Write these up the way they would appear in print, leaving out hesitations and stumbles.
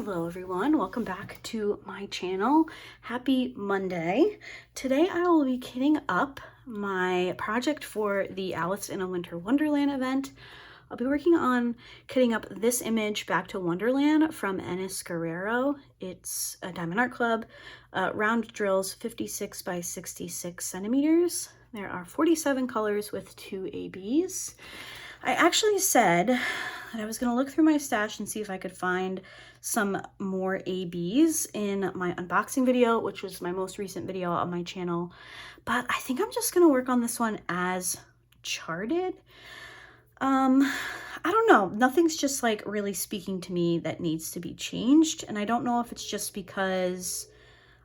Hello everyone, welcome back to my channel. Happy Monday. Today I will be kitting up my project for the Alice in a Winter Wonderland event. I'll be working on kitting up this image, Back to Wonderland, from Ennis Guerrero. It's a Diamond Art Club, round drills 56 by 66 centimeters. There are 47 colors with 2 ABs. I actually said that I was going to look through my stash and see if I could find some more ABs in my unboxing video, which was my most recent video on my channel. But I think I'm just going to work on this one as charted. I don't know. Nothing's just like really speaking to me that needs to be changed. And I don't know if it's just because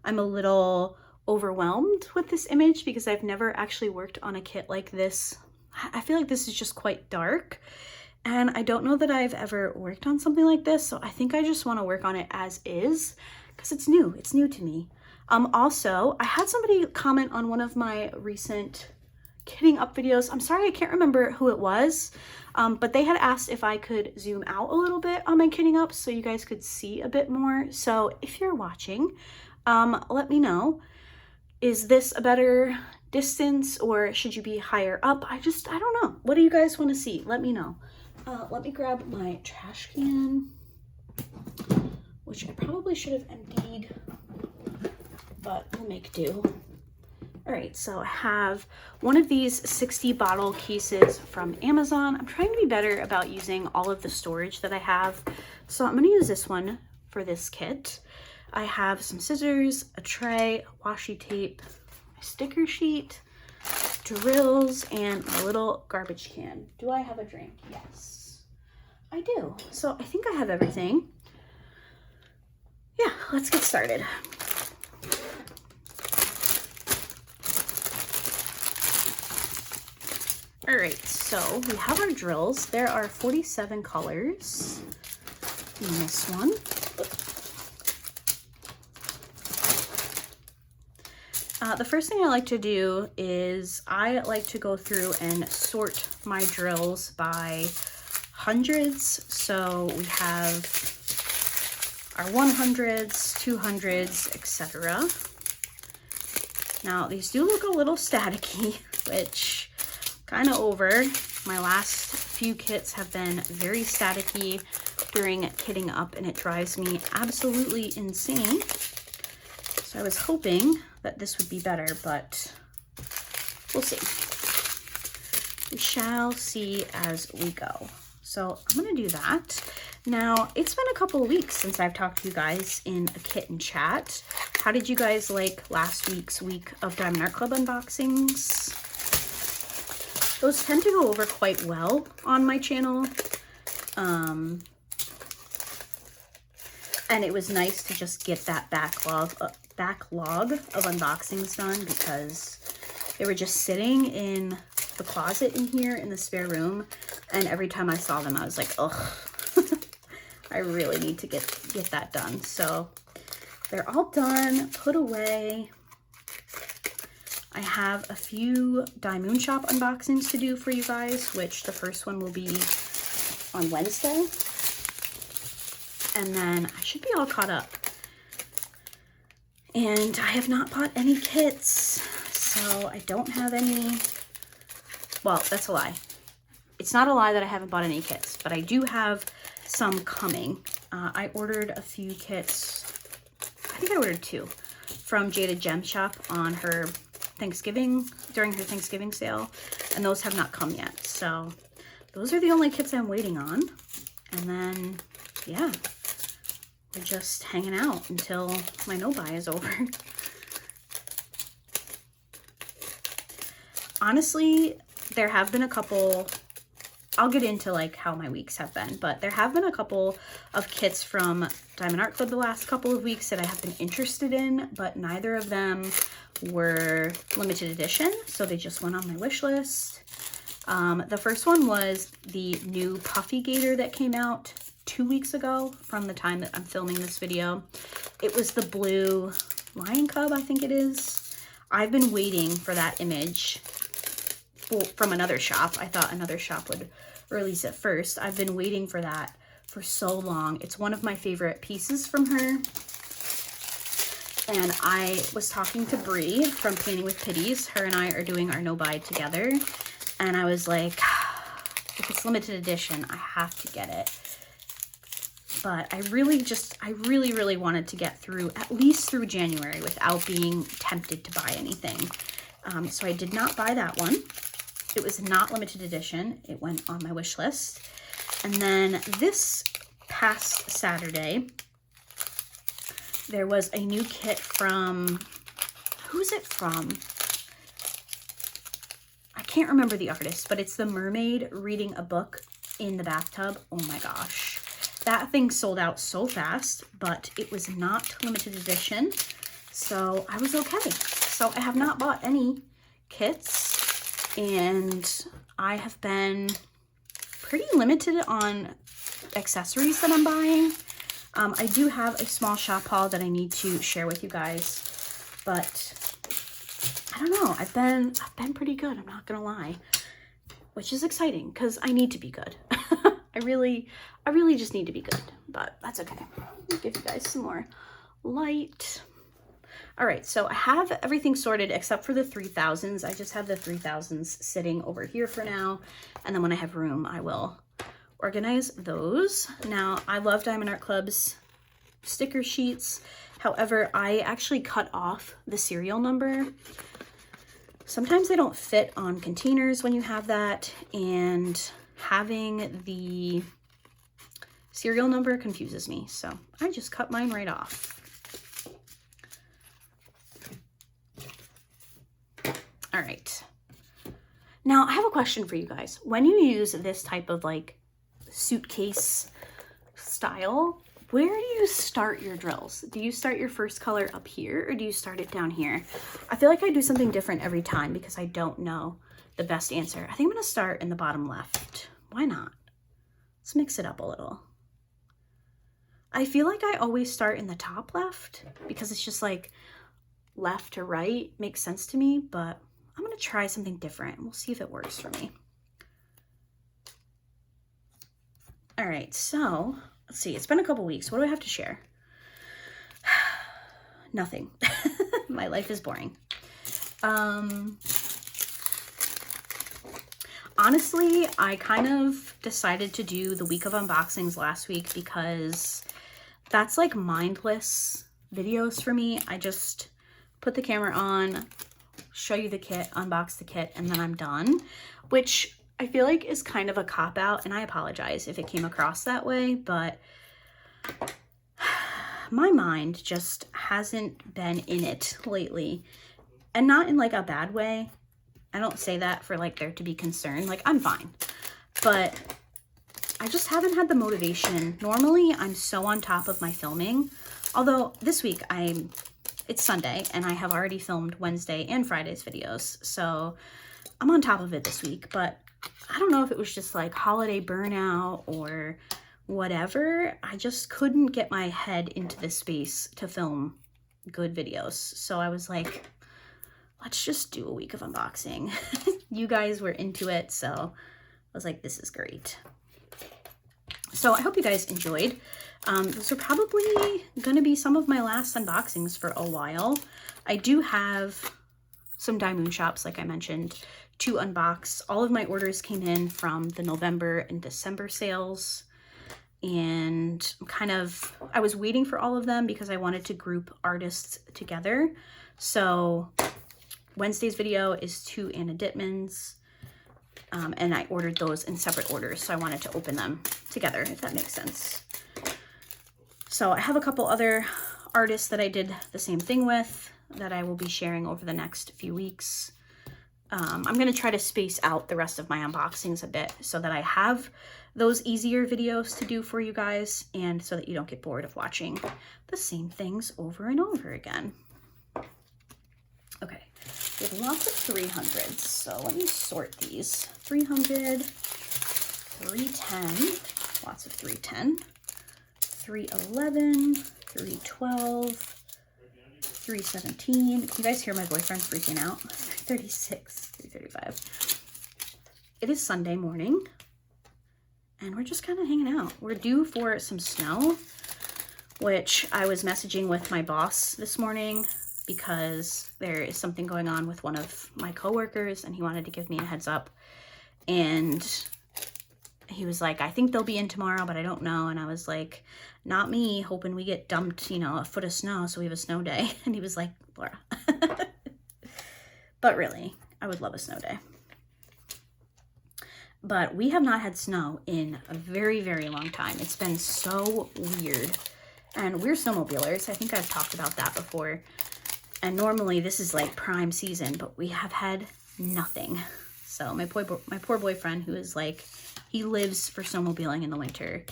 I'm a little overwhelmed with this image because I've never actually worked on a kit like this. I feel like this is just quite dark, and I don't know that I've ever worked on something like this, so I think I just want to work on it as is because it's new to me. Also, I had somebody comment on one of my recent kitting up videos. I'm sorry, I can't remember who it was, but they had asked if I could zoom out a little bit on my kitting up so you guys could see a bit more. So if you're watching, let me know. Is this a better distance or should you be higher up? I don't know. What do you guys want to see? Let me know. Let me grab my trash can, which I probably should have emptied, but we'll make do. All right, so I have one of these 60 bottle cases from Amazon. I'm trying to be better about using all of the storage that I have. So I'm going to use this one for this kit. I have some scissors, a tray, washi tape, my sticker sheet, drills, and my little garbage can. Do I have a drink? Yes, I do. So I think I have everything. Yeah, let's get started. All right, so we have our drills. There are 47 colors in this one. The first thing I like to do is I like to go through and sort my drills by hundreds. So we have our 100s, 200s, etc. Now these do look a little staticky, which kind of over. My last few kits have been very staticky during kitting up and it drives me absolutely insane. So I was hoping that this would be better, but we'll see. We shall see as we go. So I'm gonna do that. Now, it's been a couple of weeks since I've talked to you guys in a kit and chat. How did you guys like last week's week of Diamond Art Club unboxings? Those tend to go over quite well on my channel. And it was nice to just get that backlog of unboxings done because they were just sitting in the closet in here in the spare room, and every time I saw them I was like, ugh. I really need to get that done. So they're all done, put away. I have a few Moon Shop unboxings to do for you guys, which the first one will be on Wednesday, and then I should be all caught up. And I have not bought any kits, so I don't have any. Well, that's a lie. It's not a lie that I haven't bought any kits, but I do have some coming. I ordered a few kits. I think I ordered 2 from Jada Gem Shop on her during her Thanksgiving sale, and those have not come yet. So those are the only kits I'm waiting on. And then, yeah. We're just hanging out until my no-buy is over. Honestly, there have been a couple, I'll get into like how my weeks have been, but there have been a couple of kits from Diamond Art Club the last couple of weeks that I have been interested in, but neither of them were limited edition, so they just went on my wish list. The first one was the new Puffy Gator that came out 2 weeks ago from the time that I'm filming this video. It was the blue lion cub, I think it is. I've been waiting for that image from another shop. I thought another shop would release it first. I've been waiting for that for so long. It's one of my favorite pieces from her. And I was talking to Bree from Painting with Pitties. Her and I are doing our no buy together. And I was like, if it's limited edition, I have to get it. But I really wanted to get through, at least through January, without being tempted to buy anything. So I did not buy that one. It was not limited edition. It went on my wish list. And then this past Saturday, there was a new kit from, who's it from? I can't remember the artist, but it's the mermaid reading a book in the bathtub. Oh my gosh. That thing sold out so fast, but it was not limited edition. So I was okay. So I have not bought any kits, and I have been pretty limited on accessories that I'm buying. I do have a small shop haul that I need to share with you guys, but I don't know. I've been pretty good. I'm not gonna lie, which is exciting because I need to be good. I really just need to be good, but that's okay. I'll give you guys some more light. All right, so I have everything sorted except for the 3000s. I just have the 3000s sitting over here for now, and then when I have room, I will organize those. Now, I love Diamond Art Club's sticker sheets. However, I actually cut off the serial number. Sometimes they don't fit on containers when you have that, and having the serial number confuses me. So I just cut mine right off. All right. Now I have a question for you guys. When you use this type of like suitcase style, where do you start your drills? Do you start your first color up here, or do you start it down here? I feel like I do something different every time because I don't know the best answer. I think I'm gonna start in the bottom left. Why not? Let's mix it up a little. I feel like I always start in the top left because it's just like left to right makes sense to me, but I'm gonna try something different. We'll see if it works for me. All right, so let's see, it's been a couple weeks. What do I have to share? Nothing. My life is boring. Honestly, I kind of decided to do the week of unboxings last week because that's like mindless videos for me. I just put the camera on, show you the kit, unbox the kit, and then I'm done, which I feel like is kind of a cop-out, and I apologize if it came across that way, but my mind just hasn't been in it lately, and not in like a bad way. I don't say that for like there to be concerned. Like, I'm fine, but I just haven't had the motivation. Normally I'm so on top of my filming, although this week it's Sunday and I have already filmed Wednesday and Friday's videos, so I'm on top of it this week. But I don't know if it was just like holiday burnout or whatever. I just couldn't get my head into this space to film good videos. So I was like, let's just do a week of unboxing. You guys were into it, so I was like, this is great. So I hope you guys enjoyed. Those are probably gonna be some of my last unboxings for a while. I do have some Diamond shops, like I mentioned, to unbox. All of my orders came in from the November and December sales, and I was waiting for all of them because I wanted to group artists together. So Wednesday's video is 2 Anna Dittmans, and I ordered those in separate orders, so I wanted to open them together, if that makes sense. So I have a couple other artists that I did the same thing with that I will be sharing over the next few weeks. I'm going to try to space out the rest of my unboxings a bit so that I have those easier videos to do for you guys, and so that you don't get bored of watching the same things over and over again. Okay, we have lots of 300s, so let me sort these. 300, 310, lots of 310, 311, 312, 317. Can you guys hear my boyfriend freaking out? 336, 335. It is Sunday morning, and we're just kind of hanging out. We're due for some snow, which I was messaging with my boss this morning because there is something going on with one of my coworkers and he wanted to give me a heads up. And he was like, I think they'll be in tomorrow, but I don't know. And I was like, not me, hoping we get dumped, you know, a foot of snow so we have a snow day. And he was like, Laura. But really, I would love a snow day. But we have not had snow in a very, very long time. It's been so weird. And we're snowmobilers. I think I've talked about that before. And normally this is like prime season, but we have had nothing. So my poor boyfriend, who is like, he lives for snowmobiling in the winter,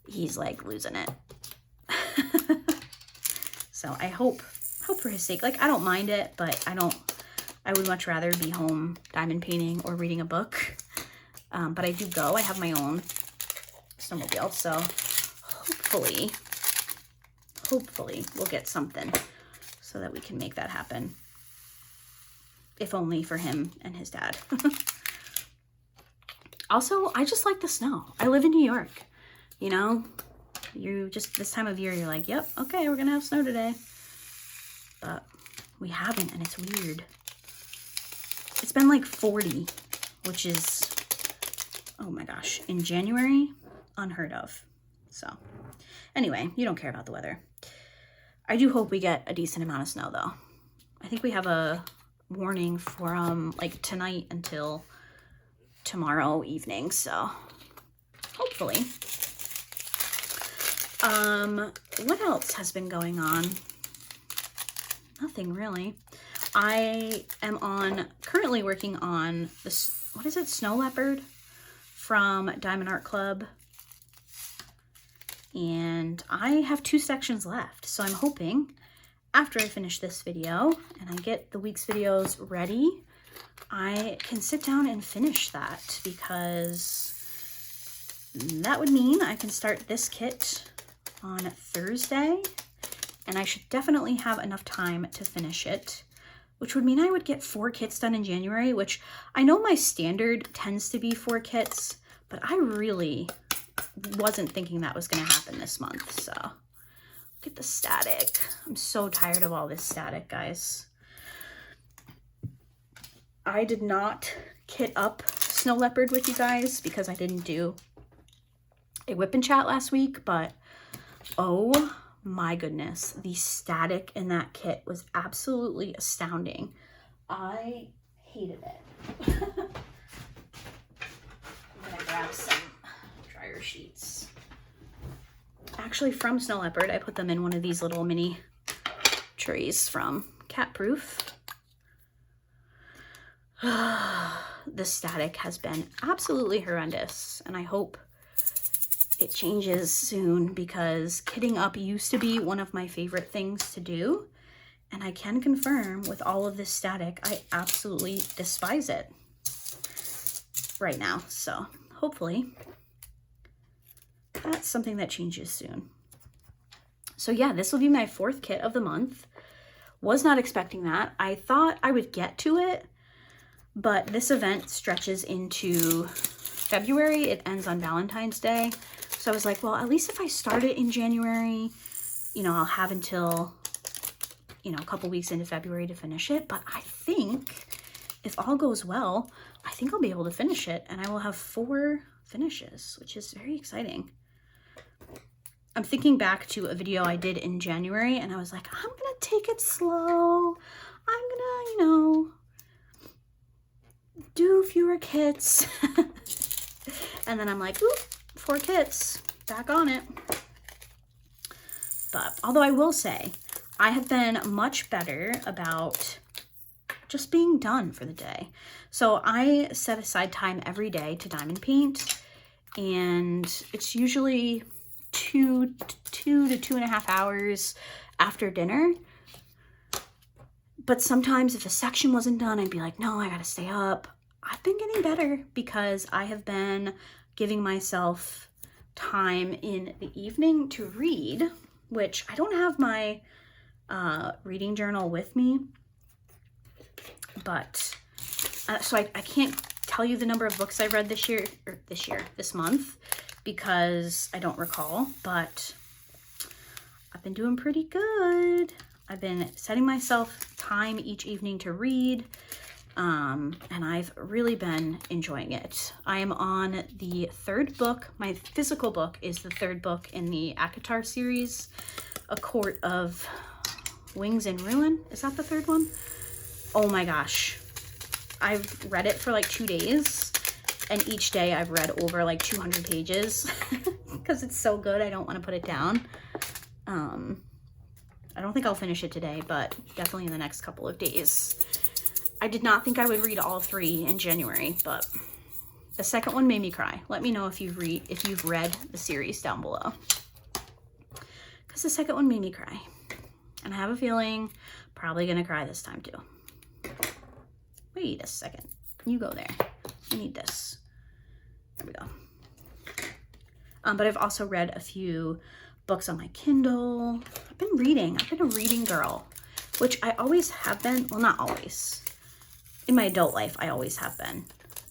he's like losing it. So I hope for his sake, like I don't mind it, but I would much rather be home diamond painting or reading a book. But I do go, I have my own snowmobile, so hopefully we'll get something so that we can make that happen. If only for him and his dad. Also, I just like the snow. I live in New York, you know? You just, this time of year, you're like, yep, okay, we're gonna have snow today. But we haven't, and it's weird. It's been like 40, which is, oh my gosh, in January, unheard of. So anyway, you don't care about the weather. I do hope we get a decent amount of snow though. I think we have a warning from like tonight until tomorrow evening, so hopefully. What else has been going on? Nothing really. I am currently working on this, what is it, Snow Leopard from Diamond Art Club. And I have 2 sections left. So I'm hoping after I finish this video and I get the week's videos ready, I can sit down and finish that, because that would mean I can start this kit on Thursday, and I should definitely have enough time to finish it, which would mean I would get 4 kits done in January, which I know my standard tends to be 4 kits, but I really wasn't thinking that was going to happen this month. So look at the static. I'm so tired of all this static, guys. I did not kit up Snow Leopard with you guys because I didn't do a whip and chat last week, but oh my goodness, the static in that kit was absolutely astounding. I hated it. I'm gonna grab some dryer sheets. Actually, from Snow Leopard, I put them in one of these little mini trays from Cat Proof. The static has been absolutely horrendous, and I hope it changes soon, because kitting up used to be one of my favorite things to do, and I can confirm with all of this static, I absolutely despise it right now. So hopefully that's something that changes soon. So yeah, this will be my 4th kit of the month. Was not expecting that. I thought I would get to it, but this event stretches into February. It ends on Valentine's Day. So I was like, well, at least if I start it in January, you know, I'll have until, you know, a couple weeks into February to finish it. But I think if all goes well, I think I'll be able to finish it, and I will have 4 finishes, which is very exciting. I'm thinking back to a video I did in January, and I was like, I'm gonna take it slow. I'm gonna, you know, do fewer kits. And then I'm like, oop, 4 kits, back on it. But although I will say, I have been much better about just being done for the day. So I set aside time every day to diamond paint, and it's usually 2 to 2.5 hours after dinner. But sometimes if a section wasn't done, I'd be like, no, I gotta stay up. I've been getting better because I have been giving myself time in the evening to read, which I don't have my reading journal with me, but so I can't tell you the number of books I read this month, because I don't recall, but I've been doing pretty good. I've been setting myself time each evening to read, and I've really been enjoying it. I am on the third book. My physical book is the third book in the ACOTAR series, A Court of Wings and Ruin. Is that the third one? Oh my gosh. I've read it for like 2 days, and each day I've read over like 200 pages because it's so good. I don't want to put it down. I don't think I'll finish it today, but definitely in the next couple of days. I did not think I would read all 3 in January, but the second one made me cry. Let me know if you've read the series down below, because the second one made me cry, and I have a feeling probably gonna cry this time too. Wait a second. You go there. I need this. There we go. But I've also read a few books on my Kindle. I've been reading. I've been a reading girl, which I always have been. Well, not always. In my adult life, I always have been.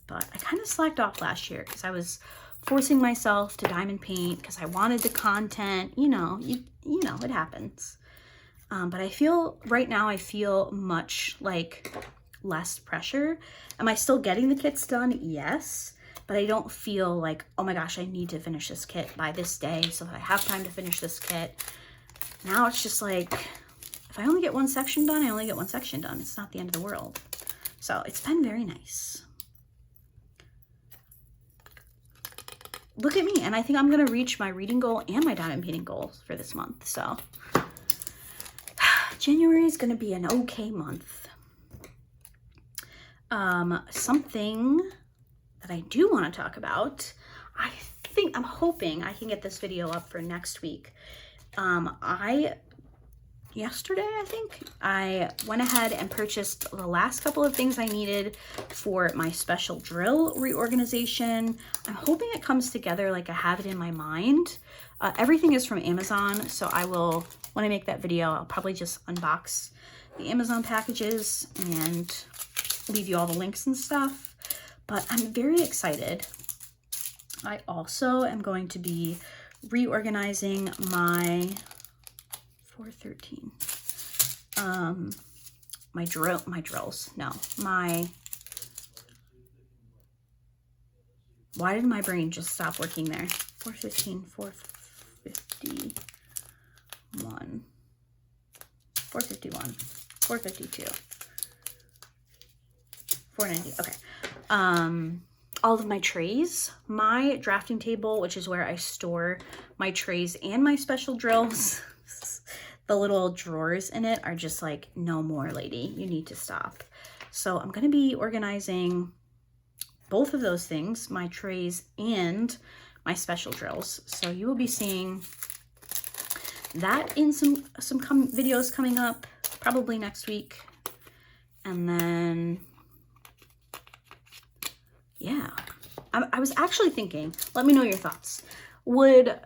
But I kind of slacked off last year because I was forcing myself to diamond paint because I wanted the content. You know, it happens. But I feel, right now, I feel much like less pressure. Am I still getting the kits done? Yes, but I don't feel like, oh my gosh, I need to finish this kit by this day so that I have time to finish this kit. Now it's just like, if I only get one section done, I only get one section done. It's not the end of the world. So it's been very nice. Look at me, and I think I'm gonna reach my reading goal and my diamond painting goals for this month. So January is gonna be an okay month. Something that I do want to talk about, I'm hoping I can get this video up for next week. Yesterday, I think, I went ahead and purchased the last couple of things I needed for my special drill reorganization. I'm hoping it comes together like I have it in my mind. Everything is from Amazon, so I will, when I make that video, I'll probably just unbox the Amazon packages and leave you all the links and stuff, but I'm very excited. I also am going to be reorganizing my 413, why did my brain just stop working there? 415, 451, 451, 452. 490. Okay. All of my trays, my drafting table, which is where I store my trays and my special drills, the little drawers in it are just like, no more, lady, you need to stop. So I'm going to be organizing both of those things, my trays and my special drills. So you will be seeing that in some videos coming up, probably next week. And then yeah, I was actually thinking, let me know your thoughts. Would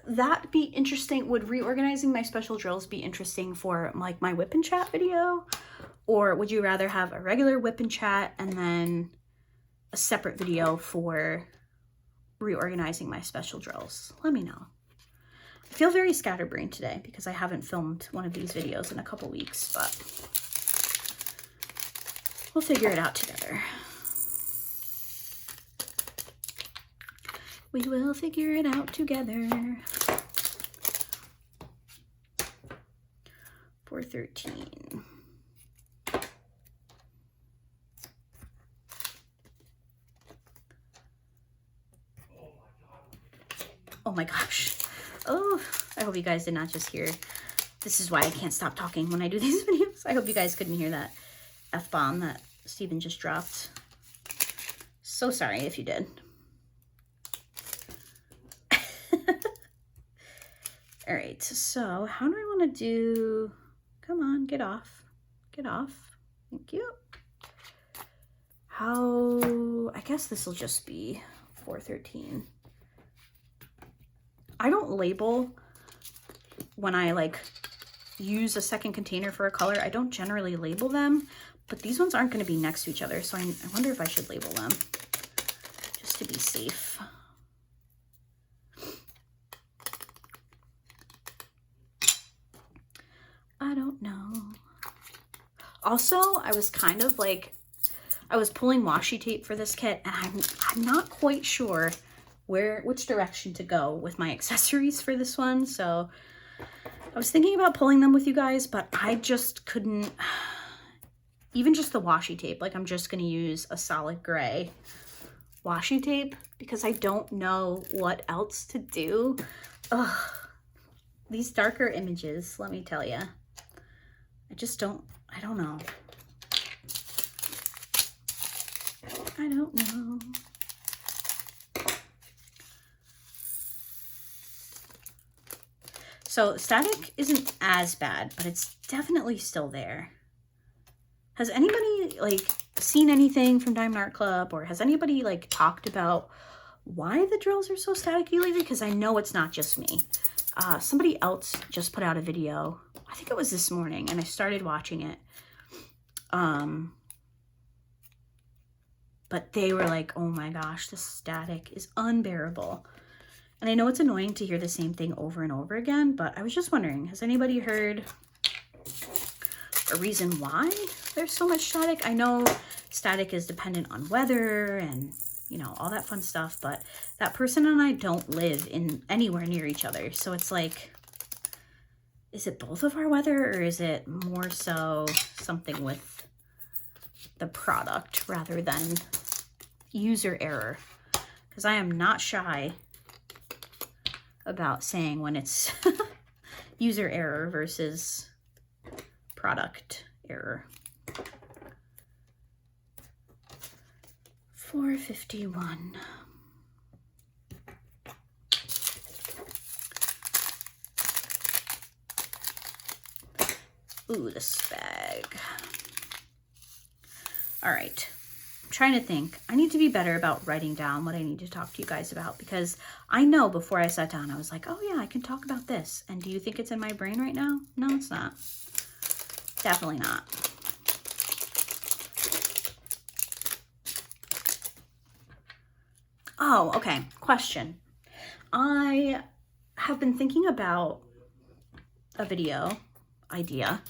that be interesting? Would reorganizing my special drills be interesting for like my whip and chat video? Or would you rather have a regular whip and chat and then a separate video for reorganizing my special drills? Let me know. I feel very scatterbrained today because I haven't filmed one of these videos in a couple weeks, but we'll figure it out together. We will figure it out together. 413. Oh my gosh. Oh, I hope you guys did not just hear. This is why I can't stop talking when I do these videos. I hope you guys couldn't hear that F-bomb that Steven just dropped. So sorry if you did. All right, so how do I want to do, come on, get off, thank you. I guess this will just be 413. I don't label when I like use a second container for a color. I don't generally label them, but these ones aren't going to be next to each other, so I wonder if I should label them just to be safe. I don't know. Also, I was kind of like, I was pulling washi tape for this kit, and I'm not quite sure which direction to go with my accessories for this one. So I was thinking about pulling them with you guys, but I just couldn't, even just the washi tape, like I'm just going to use a solid gray washi tape because I don't know what else to do. Ugh, these darker images, let me tell you, I don't know. I don't know. So static isn't as bad, but it's definitely still there. Has anybody like seen anything from Diamond Art Club, or has anybody like talked about why the drills are so staticky lately? Because I know it's not just me. Somebody else just put out a video. I think it was this morning, and I started watching it. But they were like, oh my gosh, the static is unbearable. And I know it's annoying to hear the same thing over and over again, but I was just wondering, has anybody heard a reason why there's so much static? I know static is dependent on weather and, you know, all that fun stuff, but that person and I don't live in anywhere near each other. So it's like, is it both of our weather, or is it more so something with the product rather than user error? Because I am not shy about saying when it's user error versus product error. 451. Ooh, this bag. All right. I'm trying to think. I need to be better about writing down what I need to talk to you guys about, because I know before I sat down, I was like, oh yeah, I can talk about this. And do you think it's in my brain right now? No, it's not. Definitely not. Oh, okay. Question. I have been thinking about a video idea,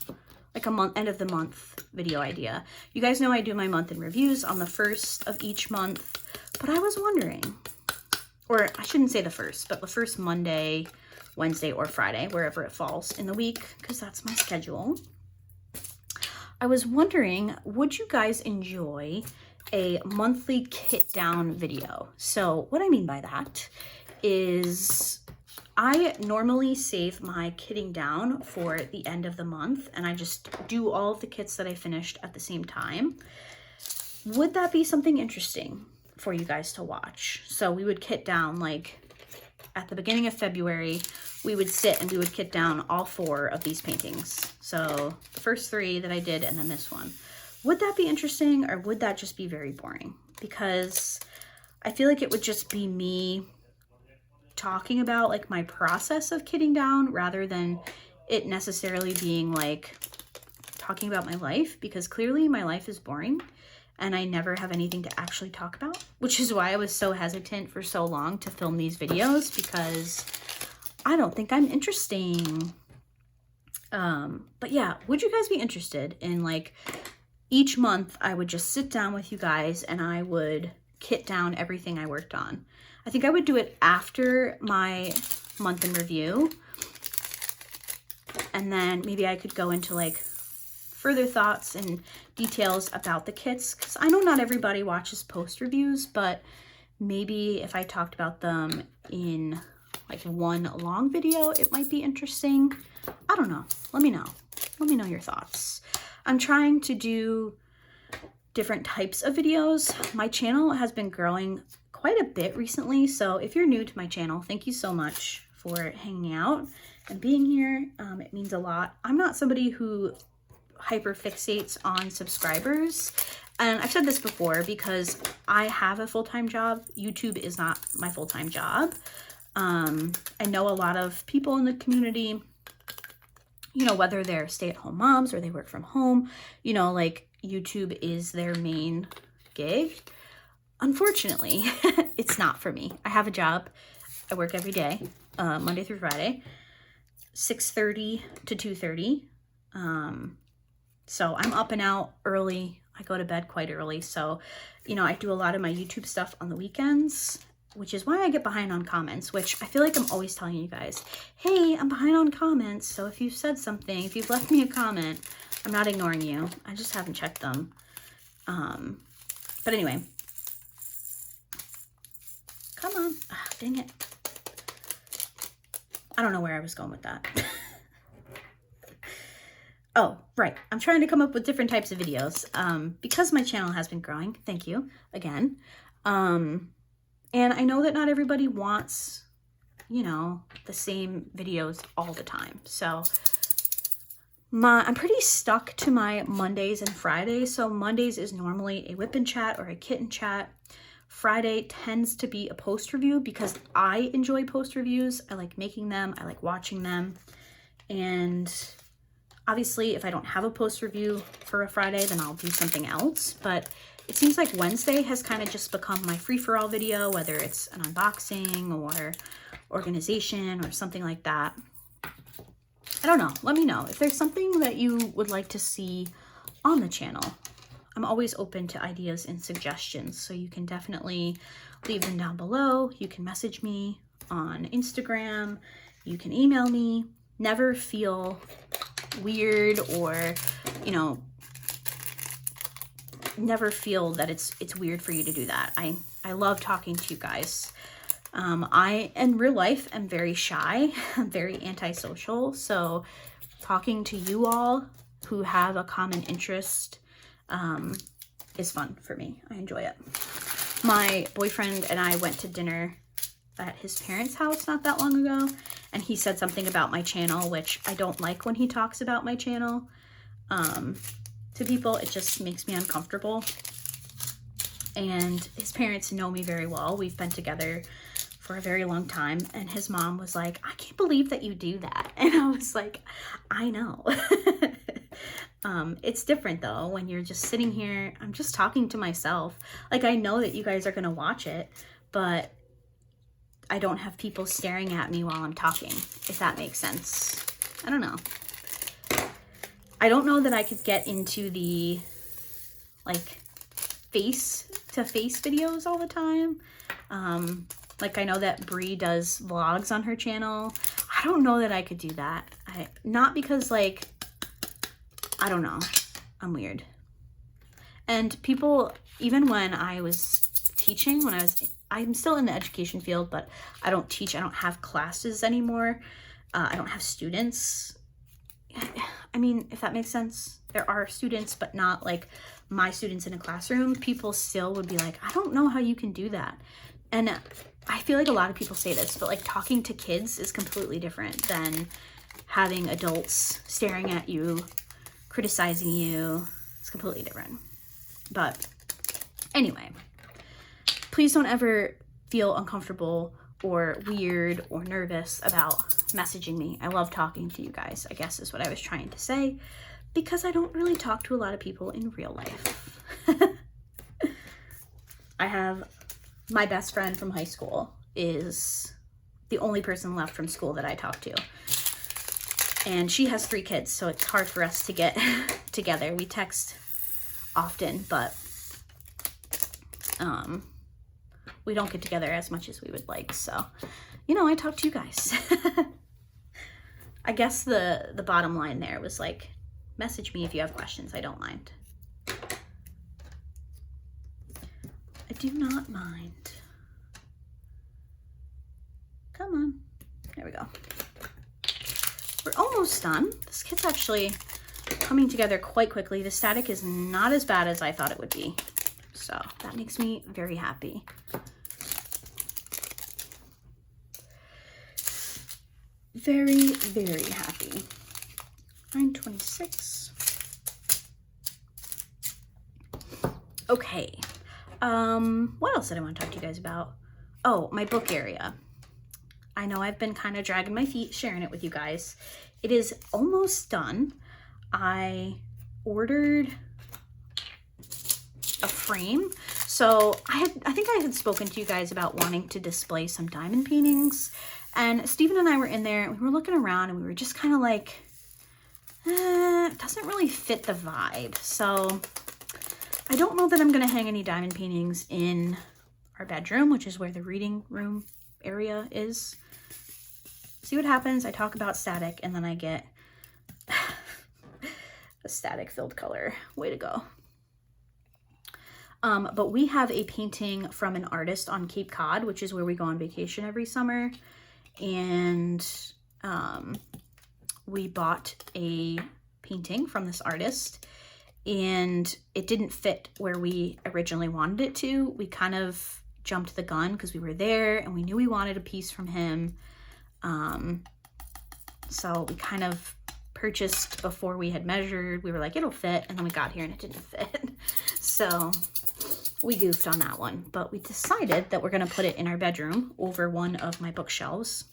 like a end of the month video idea. You guys know I do my month in reviews on the first of each month, but I was wondering, or I shouldn't say the first, but the first Monday, Wednesday, or Friday, wherever it falls in the week, because that's my schedule. I was wondering, would you guys enjoy a monthly kit down video? So what I mean by that is I normally save my kitting down for the end of the month, and I just do all of the kits that I finished at the same time. Would that be something interesting for you guys to watch? So we would kit down like at the beginning of February, we would sit and we would kit down all 4 of these paintings. So the first 3 that I did, and then this one. Would that be interesting, or would that just be very boring? Because I feel like it would just be me talking about like my process of kitting down rather than it necessarily being like talking about my life, because clearly my life is boring and I never have anything to actually talk about, which is why I was so hesitant for so long to film these videos, because I don't think I'm interesting. But yeah, would you guys be interested in like each month I would just sit down with you guys and I would kit down everything I worked on? I think I would do it after my month in review, and then maybe I could go into like further thoughts and details about the kits, because I know not everybody watches post reviews, but maybe if I talked about them in like one long video, it might be interesting. I don't know. Let me know. Let me know your thoughts. I'm trying to do different types of videos. My channel has been growing quite a bit recently, so if you're new to my channel, thank you so much for hanging out and being here. It means a lot. I'm not somebody who hyper fixates on subscribers, and I've said this before, because I have a full-time job. YouTube is not my full-time job. I know a lot of people in the community, you know, whether they're stay-at-home moms or they work from home, you know, like YouTube is their main gig. Unfortunately, it's not for me. I have a job. I work every day, Monday through Friday, 6:30 to 2:30. So I'm up and out early. I go to bed quite early. So, you know, I do a lot of my YouTube stuff on the weekends, which is why I get behind on comments, which I feel like I'm always telling you guys, hey, I'm behind on comments. So if you've said something, if you've left me a comment, I'm not ignoring you. I just haven't checked them. But anyway, come on. Ah, dang it. I don't know where I was going with that. Oh, right. I'm trying to come up with different types of videos because my channel has been growing. Thank you again. And I know that not everybody wants, you know, the same videos all the time. So I'm pretty stuck to my Mondays and Fridays. So Mondays is normally a whip and chat or a kitten chat. Friday tends to be a post review because I enjoy post reviews. I like making them. I like watching them. And obviously, if I don't have a post review for a Friday, then I'll do something else. But it seems like Wednesday has kind of just become my free-for-all video, whether it's an unboxing or organization or something like that. I don't know. Let me know if there's something that you would like to see on the channel. I'm always open to ideas and suggestions, so you can definitely leave them down below. You can message me on Instagram. You can email me. Never feel weird or, you know, never feel that it's weird for you to do that. I love talking to you guys. I, in real life, am very shy. I'm very antisocial. So talking to you all who have a common interest is fun for me. I enjoy it. My boyfriend and I went to dinner at his parents' house not that long ago, and he said something about my channel, which I don't like when he talks about my channel to people. It just makes me uncomfortable. And his parents know me very well. We've been together for a very long time, and his mom was like, I can't believe that you do that. And I was like, I know. It's different though when you're just sitting here. I'm just talking to myself. Like, I know that you guys are gonna watch it, but I don't have people staring at me while I'm talking, if that makes sense. I don't know. I don't know that I could get into the like face-to-face videos all the time. Like, I know that Brie does vlogs on her channel. I don't know that I could do that. Not because, like, I don't know. I'm weird. And people, even when I was teaching, I'm still in the education field, but I don't teach. I don't have classes anymore. I don't have students. I mean, if that makes sense. There are students, but not like my students in a classroom. People still would be like, I don't know how you can do that. And I feel like a lot of people say this, but like talking to kids is completely different than having adults staring at you, criticizing you. It's completely different. But anyway, please don't ever feel uncomfortable or weird or nervous about messaging me. I love talking to you guys, I guess is what I was trying to say, because I don't really talk to a lot of people in real life. I have my best friend from high school is the only person left from school that I talk to. And she has 3 kids, so it's hard for us to get together. We text often, but we don't get together as much as we would like. So, you know, I talk to you guys. I guess the bottom line there was like, message me if you have questions. I don't mind. I do not mind. Come on. There we go. We're almost done. This kit's actually coming together quite quickly. The static is not as bad as I thought it would be. So that makes me very happy. Very, very happy. 9:26. Okay. What else did I want to talk to you guys about? Oh, my book area. I know I've been kind of dragging my feet sharing it with you guys. It is almost done. I ordered a frame. So I think I had spoken to you guys about wanting to display some diamond paintings, and Stephen and I were in there and we were looking around and we were just kind of like, it doesn't really fit the vibe. So I don't know that I'm going to hang any diamond paintings in our bedroom, which is where the reading room area is. See what happens. I talk about static and then I get a static filled color. Way to go. But we have a painting from an artist on Cape Cod, which is where we go on vacation every summer. And we bought a painting from this artist and it didn't fit where we originally wanted it to. We kind of jumped the gun because we were there and we knew we wanted a piece from him. So we kind of purchased before we had measured. We were like, it'll fit. And then we got here and it didn't fit. So we goofed on that one, but we decided that we're going to put it in our bedroom over one of my bookshelves.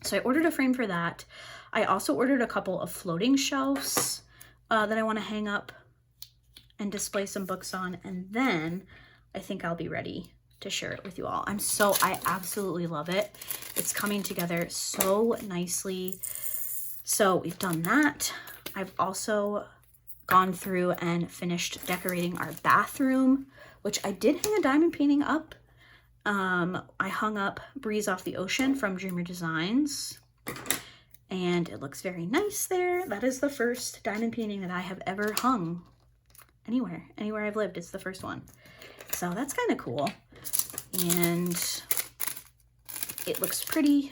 So I ordered a frame for that. I also ordered a couple of floating shelves that I want to hang up and display some books on. And then I think I'll be ready to share it with you all. I absolutely love it. It's coming together so nicely. So we've done that. I've also gone through and finished decorating our bathroom, which I did hang a diamond painting up. I hung up Breeze Off the Ocean from Dreamer Designs, and it looks very nice there. That is the first diamond painting that I have ever hung anywhere I've lived. It's the first one. So that's kind of cool. And it looks pretty.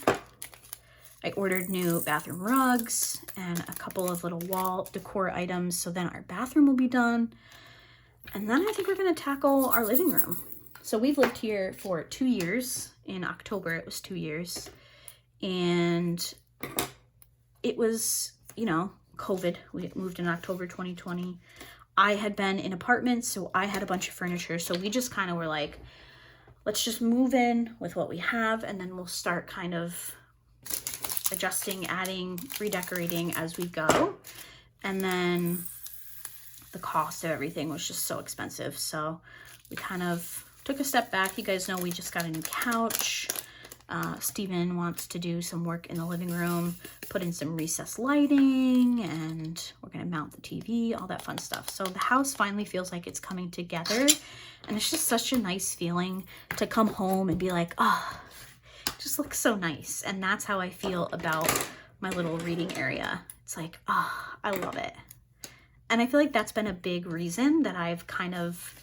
I ordered new bathroom rugs and a couple of little wall decor items. So then our bathroom will be done. And then I think we're going to tackle our living room. So we've lived here for 2 years. In October, it was 2 years. And it was, you know, COVID. We moved in October 2020. I had been in apartments, so I had a bunch of furniture. So we just kind of were like, let's just move in with what we have, and then we'll start kind of adjusting, adding, redecorating as we go. And then the cost of everything was just so expensive. So we kind of took a step back. You guys know we just got a new couch. Steven wants to do some work in the living room, put in some recessed lighting, and we're going to mount the TV, all that fun stuff. So the house finally feels like it's coming together, and it's just such a nice feeling to come home and be like, oh, it just looks so nice. And that's how I feel about my little reading area. It's like, oh, I love it. And I feel like that's been a big reason that I've kind of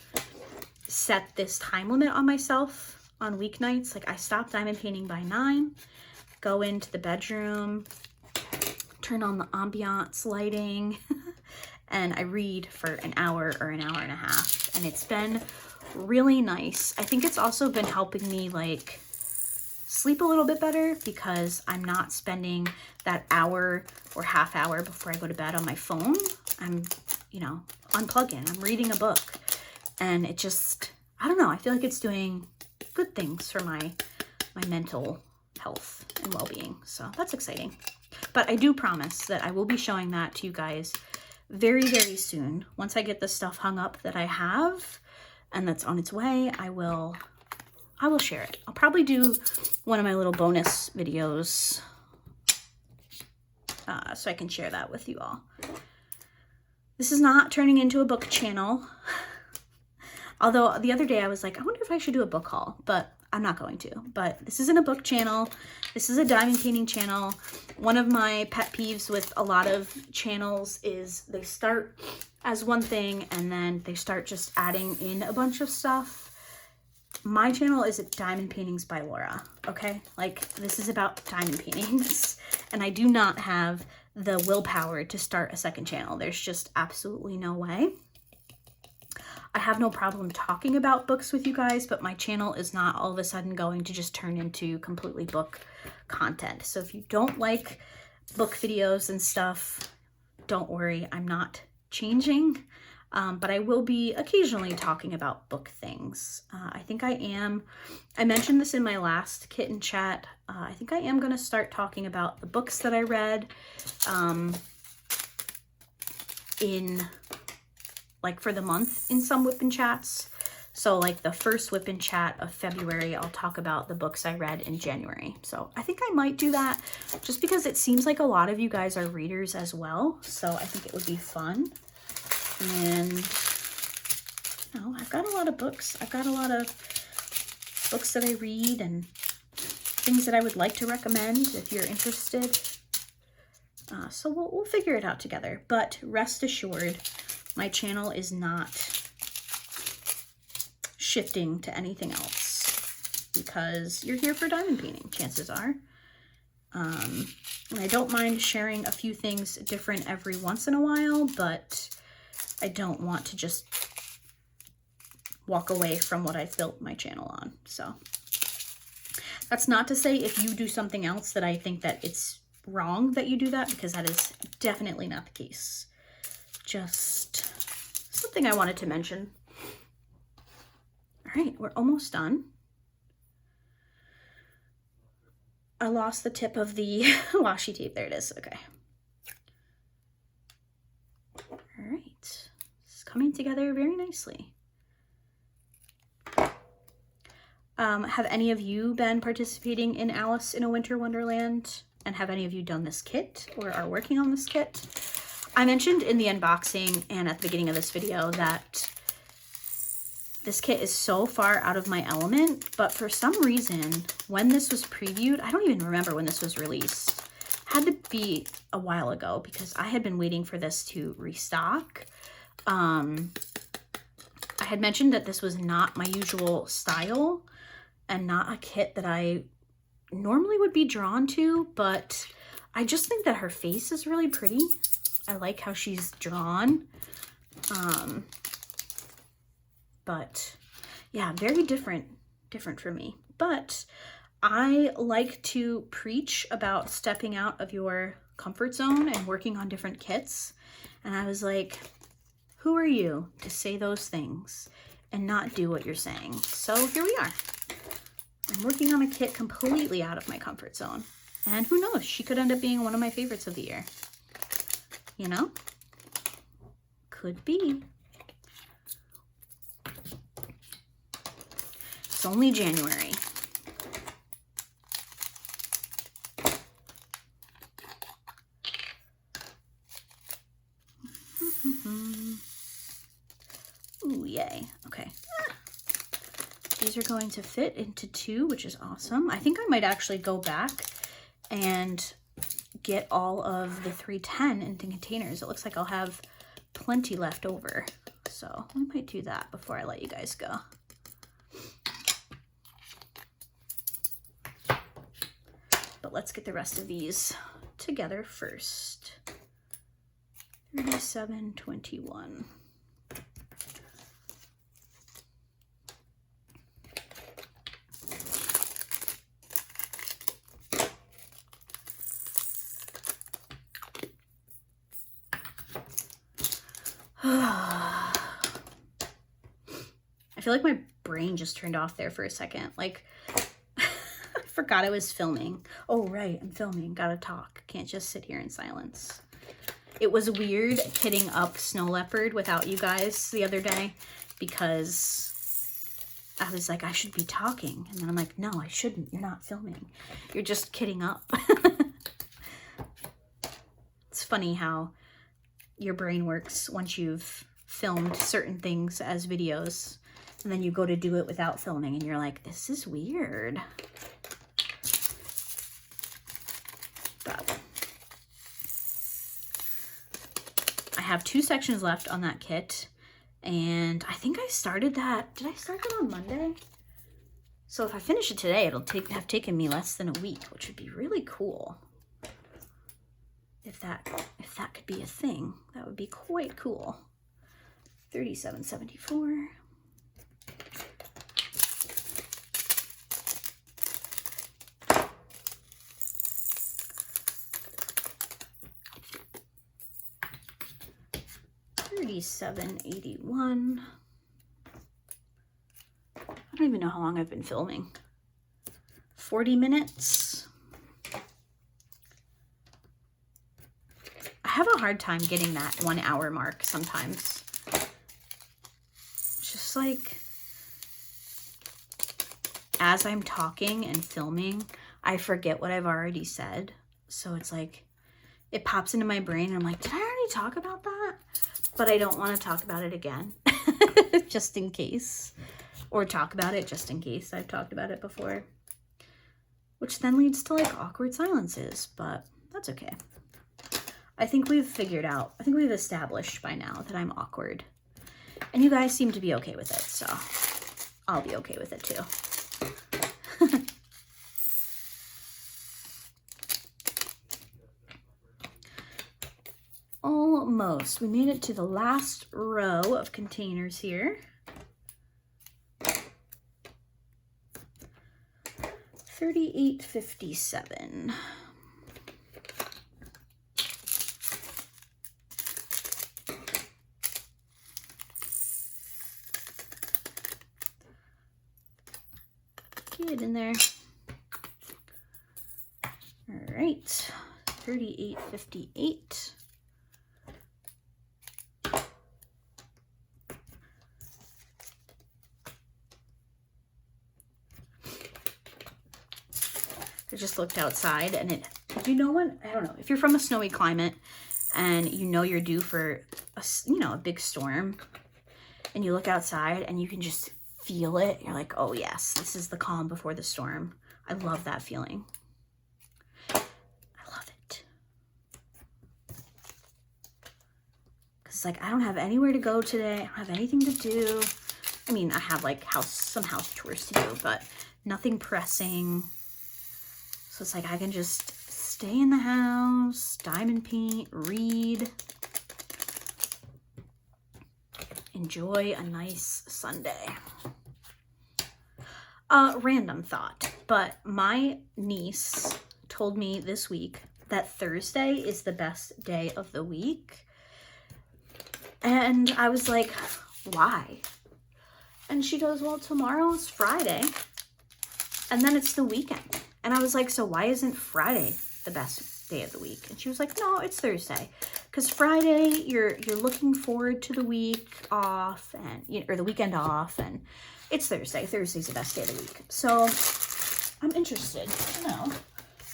set this time limit on myself on weeknights. Like I stop diamond painting by 9, go into the bedroom, turn on the ambiance lighting, and I read for an hour or an hour and a half. And it's been really nice. I think it's also been helping me like sleep a little bit better because I'm not spending that hour or half hour before I go to bed on my phone. I'm, you know, unplugging, I'm reading a book, and it just, I don't know, I feel like it's doing good things for my mental health and well-being. So that's exciting. But I do promise that I will be showing that to you guys very, very soon. Once I get the stuff hung up that I have and that's on its way, I will share it. I'll probably do one of my little bonus videos so I can share that with you all. This is not turning into a book channel. Although the other day I was like, I wonder if I should do a book haul, but I'm not going to. But this isn't a book channel. This is a diamond painting channel. One of my pet peeves with a lot of channels is they start as one thing and then they start just adding in a bunch of stuff. My channel is Diamond Paintings by Laura, okay? Like, this is about diamond paintings, and I do not have the willpower to start a second channel. There's just absolutely no way. I have no problem talking about books with you guys, but my channel is not all of a sudden going to just turn into completely book content. So if you don't like book videos and stuff, don't worry, I'm not changing. But I will be occasionally talking about book things. I think I am. I mentioned this in my last kitten chat. I think I am going to start talking about the books that I read in like for the month in some Whip and Chats. So like the first Whip and Chat of February, I'll talk about the books I read in January. So I think I might do that just because it seems like a lot of you guys are readers as well. So I think it would be fun. And you know, I've got a lot of books. I've got a lot of books that I read and things that I would like to recommend if you're interested. So we'll figure it out together. But rest assured, my channel is not shifting to anything else because you're here for diamond painting, chances are. And I don't mind sharing a few things different every once in a while, but I don't want to just walk away from what I've built my channel on. So that's not to say if you do something else that I think that it's wrong that you do that, because that is definitely not the case. Just something I wanted to mention. All right, we're almost done. I lost the tip of the washi tape. There it is. Okay. All right. It's coming together very nicely. Have any of you been participating in Alice in a Winter Wonderland? And have any of you done this kit or are working on this kit? I mentioned in the unboxing and at the beginning of this video that this kit is so far out of my element, but for some reason, when this was previewed, I don't even remember when this was released. Had to be a while ago because I had been waiting for this to restock. I had mentioned that this was not my usual style and not a kit that I normally would be drawn to, but I just think that her face is really pretty. I like how she's drawn. But yeah, very different for me. But I like to preach about stepping out of your comfort zone and working on different kits. And I was like, who are you to say those things and not do what you're saying? So here we are. I'm working on a kit completely out of my comfort zone. And who knows, she could end up being one of my favorites of the year. You know? Could be. It's only January. Ooh, yay. Okay. These are going to fit into 2, which is awesome. I think I might actually go back and get all of the 310 into containers. It looks like I'll have plenty left over. So I might do that before I let you guys go. But let's get the rest of these together first. 3721. I feel like my brain just turned off there for a second. Like, I forgot I was filming. Oh, right, I'm filming. Gotta talk. Can't just sit here in silence. It was weird kitting up Snow Leopard without you guys the other day because I was like, I should be talking. And then I'm like, no, I shouldn't. You're not filming. You're just kitting up. It's funny how your brain works once you've filmed certain things as videos. And then you go to do it without filming and you're like, this is weird. But I have 2 sections left on that kit. And I think I started that. Did I start that on Monday? So if I finish it today, it'll have taken me less than a week, which would be really cool. If that could be a thing, that would be quite cool. 3774. $37.81. I don't even know how long I've been filming. 40 minutes. I have a hard time getting that 1 hour mark sometimes. like as I'm talking and filming, I forget what I've already said. So it's like, it pops into my brain and I'm like, did I already talk about that? But I don't want to talk about it again, just in case. Or talk about it just in case I've talked about it before. Which then leads to like awkward silences, but that's okay. I think we've figured out, I think we've established by now that I'm awkward. And you guys seem to be okay with it, so I'll be okay with it too. Almost. We made it to the last row of containers here. 38.57. Get in there. All right, 38.58. I just looked outside and it, you know what? I don't know. If you're from a snowy climate and you know you're due for a, a big storm, and you look outside and you can just feel it. You're like, oh yes, this is the calm before the storm. I love that feeling. I love it. Cause it's like, I don't have anywhere to go today. I don't have anything to do. I mean, I have like some house chores to do, but nothing pressing. So it's like I can just stay in the house, diamond paint, read, enjoy a nice Sunday. Random thought, but my niece told me this week that Thursday is the best day of the week. And I was like, why? And she goes, well, tomorrow's Friday and then it's the weekend. And I was like, so why isn't Friday the best day of the week? And she was like, no, it's Thursday. Because Friday, you're looking forward to the week off and or the weekend off, and it's Thursday. Thursday's the best day of the week. So I'm interested to know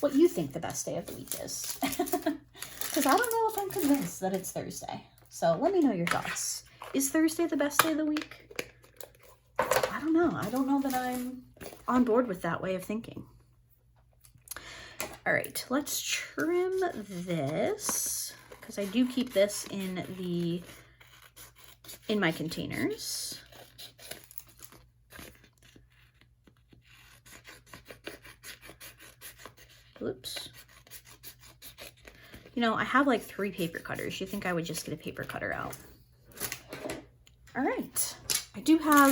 what you think the best day of the week is. Because I don't know if I'm convinced that it's Thursday. So let me know your thoughts. Is Thursday the best day of the week? I don't know. I don't know that I'm on board with that way of thinking. All right, let's trim this because I do keep this in my containers. Oops. You know, I have like 3 paper cutters. You think I would just get a paper cutter out? All right, I do have,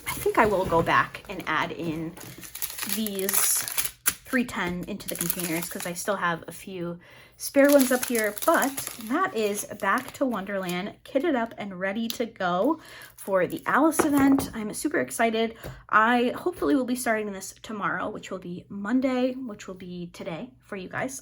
I think I will go back and add in these 310 into the containers because I still have a few spare ones up here, but that is back to Wonderland, kitted up and ready to go for the Alice event. I'm super excited. I hopefully will be starting this tomorrow, which will be Monday, which will be today for you guys.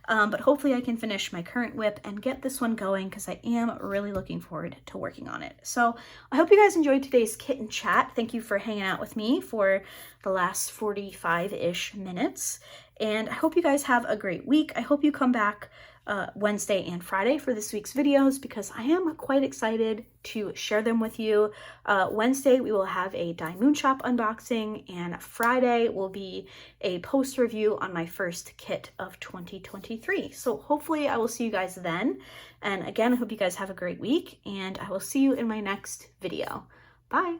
But hopefully I can finish my current whip and get this one going because I am really looking forward to working on it. So I hope you guys enjoyed today's kit and chat. Thank you for hanging out with me for the last 45-ish minutes. And I hope you guys have a great week. I hope you come back Wednesday and Friday for this week's videos because I am quite excited to share them with you. Wednesday we will have a Die Moon Shop unboxing, and Friday will be a post review on my first kit of 2023. So hopefully I will see you guys then. And again, I hope you guys have a great week, and I will see you in my next video. Bye!